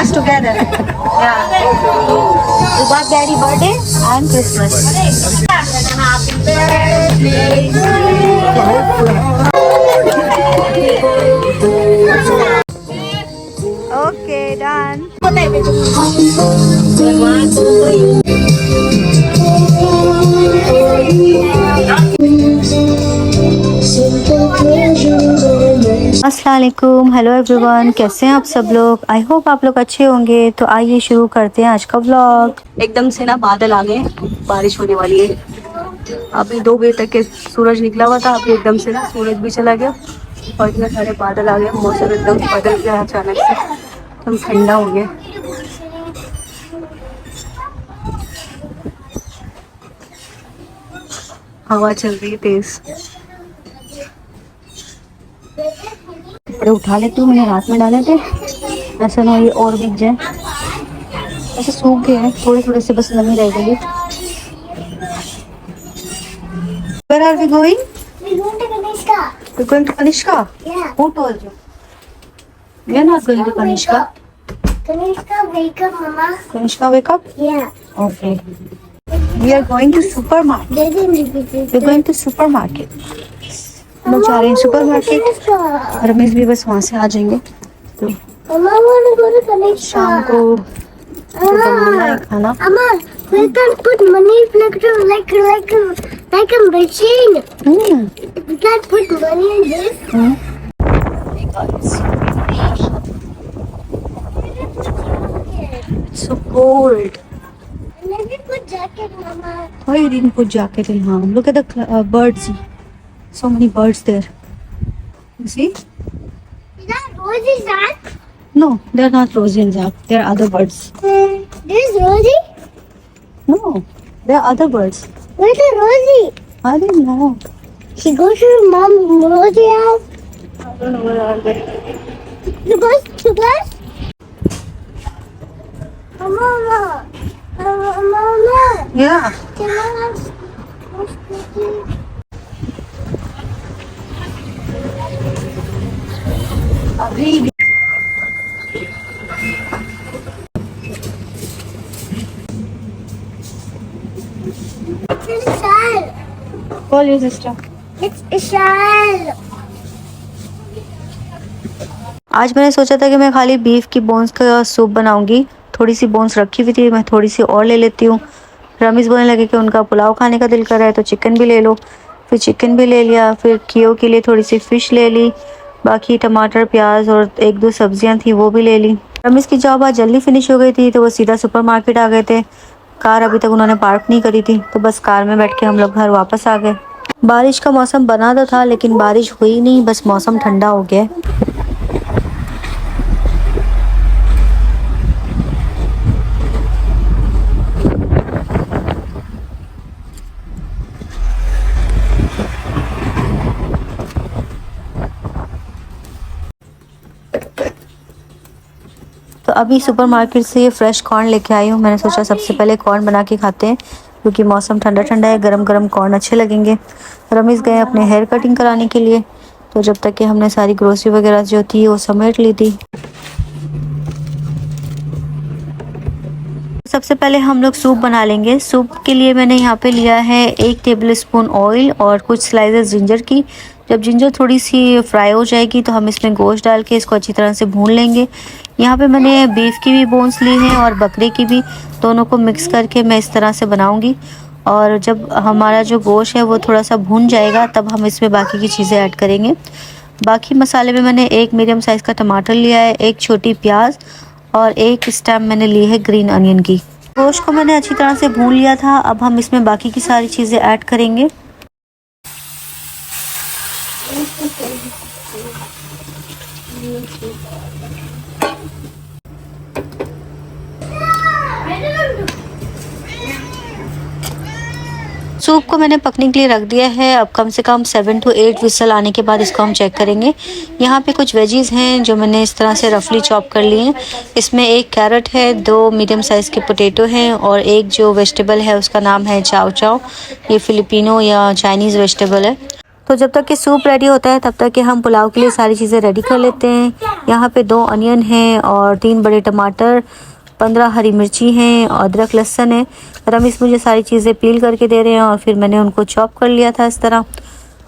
Christmas together. Yeah. We got Daddy birthday and Christmas. Happy birthday to you. Okay, done. अस्सलाम वालेकुम, hello everyone, कैसे हैं आप सब लोग। आई होप आप लोग अच्छे होंगे। तो आइए शुरू करते हैं आज का व्लॉग। एकदम से ना बादल आ गए, बारिश होने वाली है। अभी 2 बजे तक के सूरज निकला हुआ था, अभी एकदम से ना सूरज भी चला गया और इतने सारे बादल आ गए। मौसम एकदम बदल गया अचानक से, एकदम ठंडा हो गया। हवा चल रही है तेज। कपड़े उठा लेती हूँ, मैंने रात में डाले थे, ऐसा ना ये और बिक जाए। ऐसे सूख गए हैं, थोड़े थोड़े से बस नमी रह गई। Where are we going? We're going to Kanishka. We're going to Kanishka? Yeah. Who told you? We are not going to Kanishka. Kanishka, wake up, Mama. Kanishka, wake up? Yeah. Okay. We are going to supermarket. We're going to supermarket. हम लोग जा रहे हैं supermarket. Ramesh भी बस वहाँ से आ जाएंगे तो Mama, I want to go to Kanishka. शाम को बनाना है खाना। Mama, we can put money like a machine. We can put money in this. It's so cold. And then we put jacket, Mama. Why you didn't put jacket in hand? Look at the birds. So many birds there. You see? Is that Rosie Zach? No, they're not Rosie and Zach. They're other birds. This is Rosie? No, they're other birds. Where's the Rosie? I don't know. She goes to her mom Rosie house. I don't know where are they. You guys? Mama. Mama. Yeah. Can I have cookies? अभी It's Ishal. call your sister. It's Ishal. आज मैंने सोचा था कि मैं खाली beef की bones का सूप बनाऊंगी। थोड़ी सी बोन्स रखी हुई थी, मैं थोड़ी सी और ले लेती हूँ। रमीज बोलने लगे कि उनका पुलाव खाने का दिल कर रहा है तो चिकन भी ले लो। फिर चिकन भी ले लिया, फिर कियो के लिए थोड़ी सी फ़िश ले ली, बाकी टमाटर प्याज और 1-2 सब्जियां थी वो भी ले ली। रमीज की जॉब आज जल्दी फिनिश हो गई थी तो वो सीधा सुपरमार्केट आ गए थे। कार अभी तक उन्होंने पार्क नहीं करी थी तो बस कार में बैठ के हम लोग घर वापस आ गए। बारिश का मौसम बना तो था लेकिन बारिश हुई नहीं, बस मौसम ठंडा हो गया। तो अभी सुपरमार्केट से ये फ्रेश कॉर्न लेके आई हूँ। मैंने सोचा सबसे पहले कॉर्न बना के खाते हैं क्योंकि मौसम ठंडा ठंडा है, गरम गरम कॉर्न अच्छे लगेंगे। रमीज गए अपने हेयर कटिंग कराने के लिए तो जब तक कि हमने सारी ग्रोसरी वगैरह जो थी वो समेट ली थी। सबसे पहले हम लोग सूप बना लेंगे। सूप के लिए मैंने यहाँ पे लिया है 1 टेबल स्पून ऑयल और कुछ स्लाइसेस जिंजर की। जब जिंजर थोड़ी सी फ्राई हो जाएगी तो हम इसमें गोश्त डाल के इसको अच्छी तरह से भून लेंगे। यहाँ पे मैंने बीफ की भी बोन्स ली हैं और बकरे की भी, दोनों को मिक्स करके मैं इस तरह से बनाऊंगी। और जब हमारा जो गोश्त है वो थोड़ा सा भून जाएगा तब हम इसमें बाकी की चीज़ें ऐड करेंगे। बाकी मसाले में मैंने 1 मीडियम साइज़ का टमाटर लिया है, 1 छोटी प्याज और 1 स्टेम मैंने ली है ग्रीन अनियन की। गोश्त को मैंने अच्छी तरह से भून लिया था। अब हम इसमें बाकी की सारी चीज़ें ऐड करेंगे। सूप को मैंने पकने के लिए रख दिया है। अब कम से कम 7 to 8 विसल आने के बाद इसको हम चेक करेंगे। यहाँ पे कुछ वेजीज हैं जो मैंने इस तरह से रफली चॉप कर लिए हैं। इसमें 1 कैरेट है, 2 मीडियम साइज़ के पोटैटो हैं और एक जो वेजिटेबल है उसका नाम है चाव चाव। ये फिलिपिनो या चाइनीज़ वेजिटेबल है। तो जब तक कि सूप रेडी होता है तब तक कि हम पुलाव के लिए सारी चीज़ें रेडी कर लेते हैं। यहाँ पे 2 अनियन हैं और 3 बड़े टमाटर, 15 हरी मिर्ची हैं, अदरक लहसुन है। रमीज़ मुझे सारी चीज़ें पील करके दे रहे हैं और फिर मैंने उनको चॉप कर लिया था इस तरह।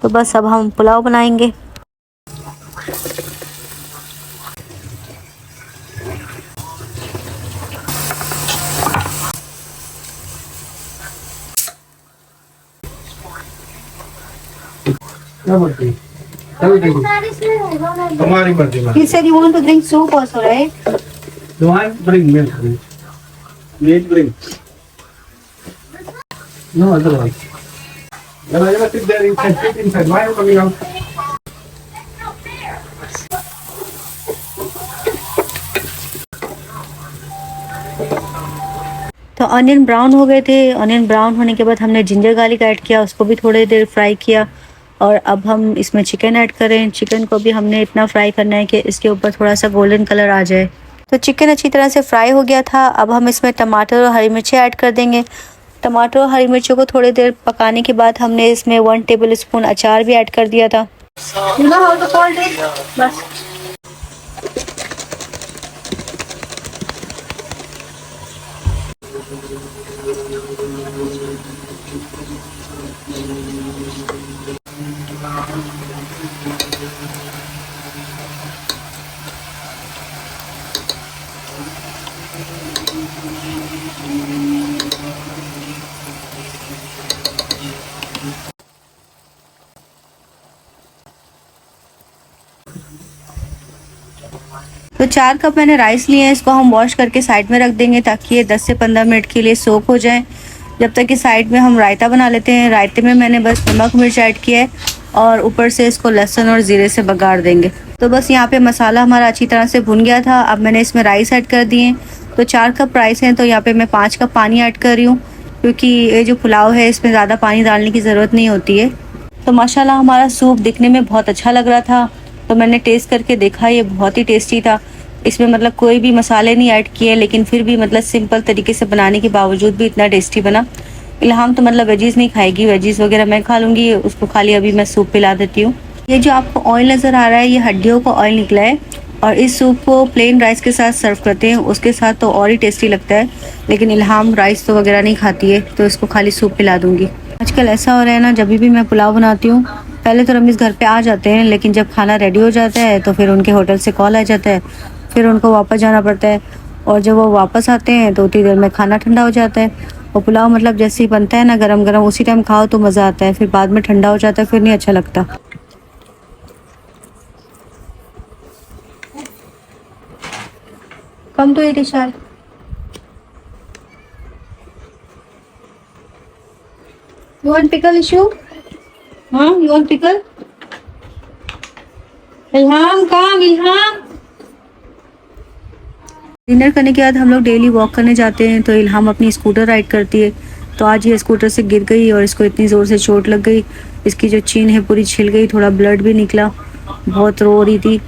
तो बस अब हम पुलाव बनाएंगे। तुम्हारी मर्जी में। He said you want to drink soup also, right? Do I bring milk? Milk bring. No, otherwise. Then I just sit there inside, sit inside. Why are you coming out? तो अनियन ब्राउन हो गए थे। Onion brown होने के बाद हमने ginger garlic add किया, उसको भी थोड़ी देर फ्राई किया और अब हम इसमें चिकन ऐड करें। चिकन को भी हमने इतना फ्राई करना है कि इसके ऊपर थोड़ा सा गोल्डन कलर आ जाए। तो चिकन अच्छी तरह से फ्राई हो गया था। अब हम इसमें टमाटर और हरी मिर्ची ऐड कर देंगे। टमाटर और हरी मिर्चों को थोड़ी देर पकाने के बाद हमने इसमें 1 टेबल स्पून अचार भी ऐड कर दिया था। बस तो 4 कप मैंने राइस लिए हैं। इसको हम वॉश करके साइड में रख देंगे ताकि ये 10 से 15 मिनट के लिए सोक हो जाए। जब तक कि साइड में हम रायता बना लेते हैं। रायते में मैंने बस नमक मिर्च ऐड किया है और ऊपर से इसको लहसुन और ज़ीरे से बघार देंगे। तो बस यहाँ पे मसाला हमारा अच्छी तरह से भुन गया था। अब मैंने इसमें राइस ऐड कर दिए। तो 4 कप राइस हैं तो यहाँ पे मैं 5 कप पानी ऐड कर रही हूँ, क्योंकि ये जो पुलाव है इसमें ज़्यादा पानी डालने की ज़रूरत नहीं होती है। तो माशाल्लाह हमारा सूप दिखने में बहुत अच्छा लग रहा था। तो मैंने टेस्ट करके देखा, ये बहुत ही टेस्टी था। इसमें मतलब कोई भी मसाले नहीं ऐड किए, लेकिन फिर भी मतलब सिंपल तरीके से बनाने के बावजूद भी इतना टेस्टी बना। इल्हाम तो मतलब वेजीज नहीं खाएगी, वेजीज वगैरह मैं खा लूँगी, उसको खाली अभी मैं सूप पिला देती हूँ। ये जो आपको ऑयल नज़र आ रहा है ये हड्डियों का ऑयल निकला है और इस सूप को प्लेन राइस के साथ सर्व करते हैं, उसके साथ तो और ही टेस्टी लगता है। लेकिन इल्हाम राइस तो वगैरह नहीं खाती है, तो इसको खाली सूप पिला दूँगी। आजकल ऐसा हो रहा है ना, जब भी मैं पुलाव बनाती हूँ पहले तो रमीज़ घर पे आ जाते हैं, लेकिन जब खाना रेडी हो जाता है तो फिर उनके होटल से कॉल आ जाता है, फिर उनको वापस जाना पड़ता है और जब वो वापस आते हैं तो उतनी देर में खाना ठंडा हो जाता है। और पुलाव मतलब जैसे ही बनता है ना गरम गरम, उसी टाइम खाओ तो मज़ा आता है, फिर बाद में ठंडा हो जाता है, फिर नहीं अच्छा लगता। कम तो ये शायद You want pickle issue? हाँ, you want pickle? इल्हाम काम, इल्हाम। डिनर करने के बाद हम लोग डेली वॉक करने जाते हैं, तो इल्हाम अपनी स्कूटर राइड करती है। तो आज ये स्कूटर से गिर गई और इसको इतनी ज़ोर से चोट लग गई, इसकी जो चीन है पूरी छिल गई, थोड़ा ब्लड भी निकला, बहुत रो रही थी।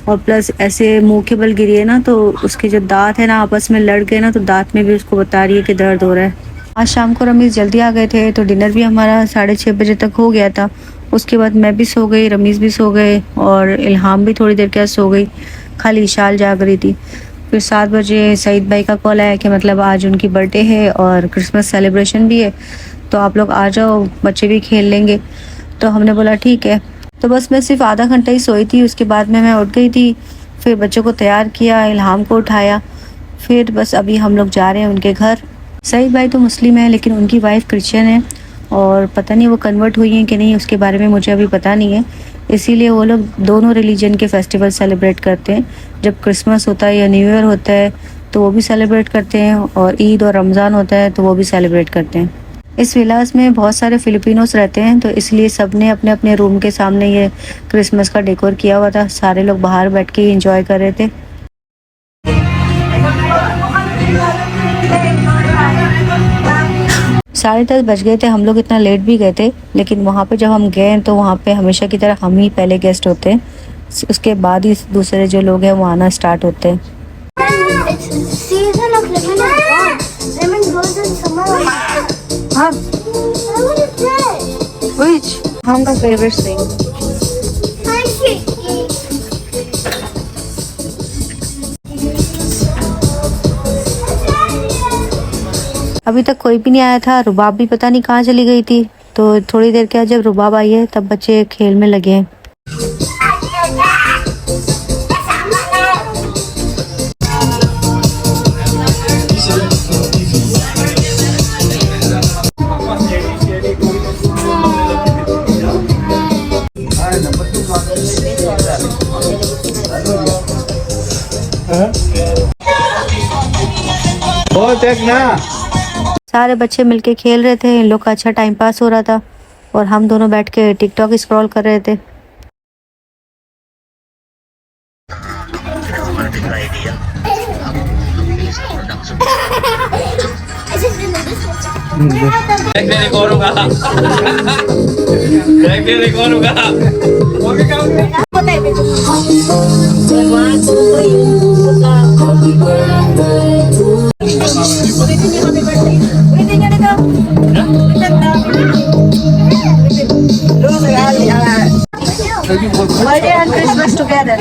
और प्लस ऐसे मुंह के बल गिरी है ना, तो उसके जो दांत है ना आपस में लड़ गए ना, तो दांत में भी उसको बता रही है कि दर्द हो रहा है। आज शाम को रमीज़ जल्दी आ गए थे, तो डिनर भी हमारा 6:30 बजे तक हो गया था। उसके बाद मैं भी सो गई, रमीज़ भी सो गए और इल्हाम भी थोड़ी देर के बाद सो गई, खाली इशाल जाग रही थी। फिर 7 बजे सईद भाई का कॉल आया कि मतलब आज उनकी बर्थडे है और क्रिसमस सेलिब्रेशन भी है, तो आप लोग आ जाओ, बच्चे भी खेल लेंगे। तो हमने बोला ठीक है। तो बस मैं सिर्फ आधा घंटा ही सोई थी, उसके बाद में मैं उठ गई थी। फिर बच्चों को तैयार किया, इल्हाम को उठाया, फिर बस अभी हम लोग जा रहे हैं उनके घर। सईद भाई तो मुस्लिम है, लेकिन उनकी वाइफ क्रिश्चियन है और पता नहीं वो कन्वर्ट हुई हैं कि नहीं, उसके बारे में मुझे अभी पता नहीं है। इसीलिए वो लोग दोनों रिलीजन के फेस्टिवल सेलिब्रेट करते हैं। जब क्रिसमस होता है या न्यू ईयर होता है तो वो भी सेलिब्रेट करते हैं, और ईद और रमज़ान होता है तो वो भी सेलिब्रेट करते हैं। इस विलास में बहुत सारे फिलिपिनोस रहते हैं, तो इसलिए सब ने अपने अपने रूम के सामने ये क्रिसमस का डेकोर किया हुआ था। सारे लोग बाहर बैठ के एंजॉय कर रहे थे। साढ़े 10 बज गए थे, हम लोग इतना लेट भी गए थे, लेकिन वहाँ पे जब हम गए तो वहाँ पे हमेशा की तरह हम ही पहले गेस्ट होते हैं, उसके बाद ही दूसरे जो लोग हैं वो आना स्टार्ट होते हैं। हाँ, Hunger favorite thing. अभी तक कोई भी नहीं आया था। रुबाब भी पता नहीं कहाँ चली गई थी। तो थोड़ी देर के बाद जब रुबाब आई है तब बच्चे खेल में लगे हैं। सारे बच्चे मिलके खेल रहे थे। इन लोग का अच्छा टाइम पास हो रहा था और हम दोनों बैठ के टिकटॉक स्क्रॉल कर रहे थे। Birthday and Christmas together.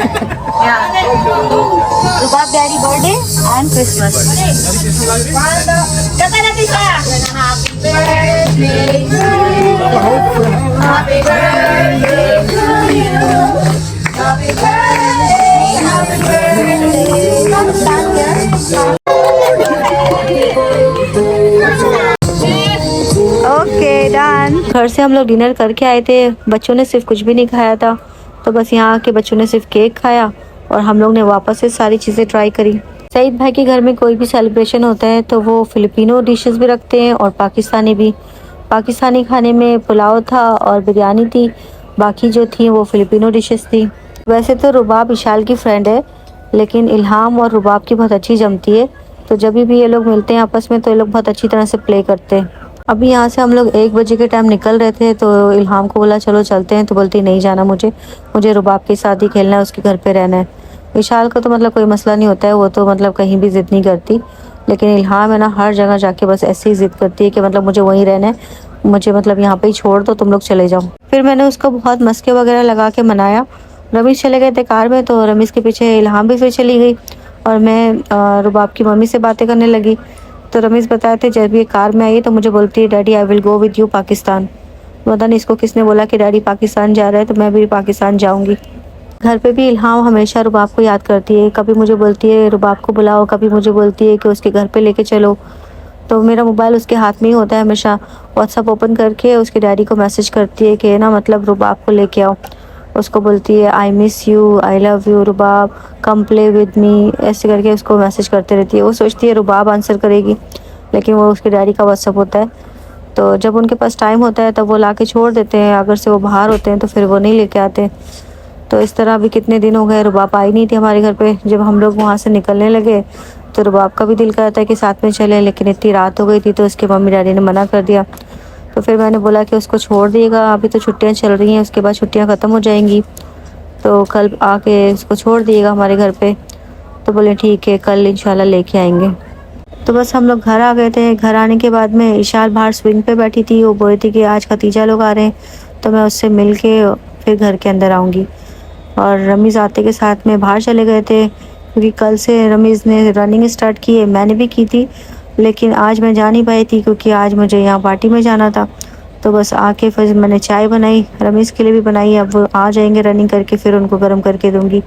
Yeah. Rubab daddy birthday and Christmas. Happy birthday to you. Happy birthday to you. Happy birthday, happy birthday. Okay done. घर से हम लोग डिनर करके आए थे। बच्चों ने सिर्फ कुछ भी नहीं खाया था, तो बस यहाँ के बच्चों ने सिर्फ केक खाया और हम लोग ने वापस से सारी चीज़ें ट्राई करी। सईद भाई के घर में कोई भी सेलिब्रेशन होता है तो वो फिलिपिनो डिशेस भी रखते हैं और पाकिस्तानी भी। पाकिस्तानी खाने में पुलाव था और बिरयानी थी, बाकी जो थी वो फिलिपिनो डिशेस थी। वैसे तो रुबाब इशाल की फ्रेंड है, लेकिन इल्हाम और रुबाब की बहुत अच्छी जमती है, तो जब भी ये लोग मिलते हैं आपस में तो ये लोग बहुत अच्छी तरह से प्ले करते हैं। अभी यहाँ से हम लोग 1 बजे के टाइम निकल रहे थे, तो इल्हाम को बोला चलो चलते हैं, तो बोलती नहीं जाना मुझे रुबाब के साथ ही खेलना है, उसके घर पे रहना है। इशाल को तो मतलब कोई मसला नहीं होता है, वो तो मतलब कहीं भी ज़िद नहीं करती, लेकिन इल्हाम है ना हर जगह जाके बस ऐसे ही ज़िद करती है कि मतलब मुझे वहीं रहना है, मुझे मतलब यहाँ पे ही छोड़ दो, तुम लोग चले जाओ। फिर मैंने उसको बहुत मस्के वगैरह लगा के मनाया। रमीज़ चले गए थे कार में, तो रमीज़ के पीछे इल्हाम भी फिर चली गई और मैं रुबाब की मम्मी से बातें करने लगी। तो रमीज़ बताए थे जब ये कार में आई तो मुझे बोलती है daddy I will go with you Pakistan. पता नहीं इसको किसने बोला कि डैडी पाकिस्तान जा रहा है, तो मैं भी पाकिस्तान जाऊंगी। घर पे भी इल्हाम हमेशा रुबाब को याद करती है। कभी मुझे बोलती है रुबाब को बुलाओ, कभी मुझे बोलती है कि उसके घर पे लेके चलो। तो मेरा मोबाइल उसके हाथ में ही होता है हमेशा। व्हाट्सअप ओपन करके उसके डैडी को मैसेज करती है कि ना मतलब रुबाब को लेके आओ। उसको बोलती है I miss you, I love you Rubab, come play with me, ऐसे करके उसको मैसेज करते रहती है। वो सोचती है रुबाब आंसर करेगी, लेकिन वो उसके डैडी का व्हाट्सअप होता है। तो जब उनके पास टाइम होता है तब वो ला के छोड़ देते हैं, अगर से वो बाहर होते हैं तो फिर वो नहीं लेके आते। तो इस तरह अभी कितने दिन हो गए रुबाब आई नहीं थी हमारे घर पे। जब हम लोग वहाँ से निकलने लगे तो रुबाब का भी दिल करता है कि साथ में चलें, लेकिन इतनी रात हो गई थी तो उसके मम्मी डैडी ने मना कर दिया। तो फिर मैंने बोला कि उसको छोड़ दिएगा, अभी तो छुट्टियाँ चल रही हैं, उसके बाद छुट्टियाँ ख़त्म हो जाएंगी, तो कल आके उसको छोड़ दिएगा हमारे घर पे। तो बोले ठीक है, कल इंशाल्लाह लेके आएंगे। तो बस हम लोग घर आ गए थे। घर आने के बाद में इशाल बाहर स्विंग पे बैठी थी, वो बोल रही थी कि आज खतीजा लोग आ रहे हैं, तो मैं उससे मिल के फिर घर के अंदर आऊँगी। और रमीज़ आते के साथ में बाहर चले गए थे, क्योंकि कल से रमीज़ ने रनिंग स्टार्ट की है, मैंने भी की थी, लेकिन आज मैं जा नहीं पाई थी क्योंकि आज मुझे यहाँ पार्टी में जाना था। तो बस आके फिर मैंने चाय बनाई, रमीज़ के लिए भी बनाई। अब वो आ जाएंगे रनिंग करके, फिर उनको गर्म करके दूँगी।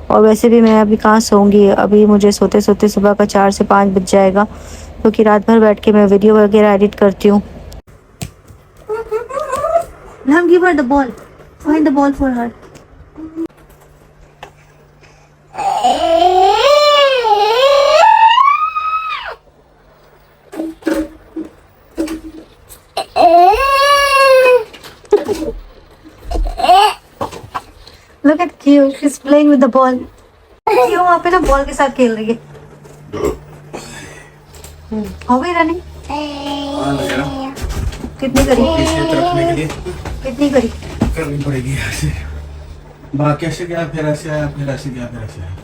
और वैसे भी मैं अभी कहाँ सोऊंगी, अभी मुझे सोते सोते सुबह का 4 से 5 बज जाएगा, क्योंकि रात भर बैठ के मैं वीडियो वगैरह एडिट करती हूँ। Now give her the ball. Find the ball for her. Look at Q, she's playing with the ball. Q वहाँ पे ना बॉल के साथ खेल रही है। हो गई रनिंग? कितनी करी? रखने के लिए कितनी करी? करनी पड़ेगी ऐसे। बाकी ऐसे गया, फिर ऐसे आया, फिर ऐसे गया, फिर ऐसे आया।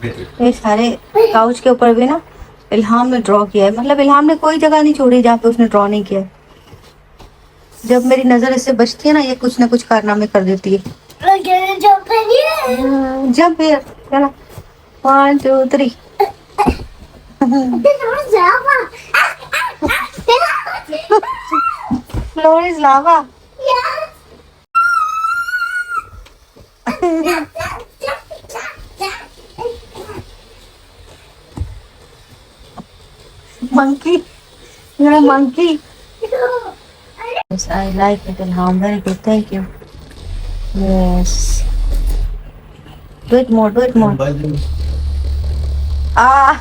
ये सारे काउच के ऊपर भी ना इल्हाम ने ड्रॉ किया है, मतलब इल्हाम ने कोई जगह नहीं छोड़ी जहाँ पे उसने ड्रॉ नहीं किया है। जब मेरी नजर इससे बचती है ना, ये कुछ ना कुछ कारनामे कर देती है। Okay, jump in here. Jump here, चला 1 2 3। This was lava. Floor is lava. Yeah. Monkey, you're a monkey. Yes, I like it, Ilham. Very good, thank you. Yes. Do it more, do it more. Ah.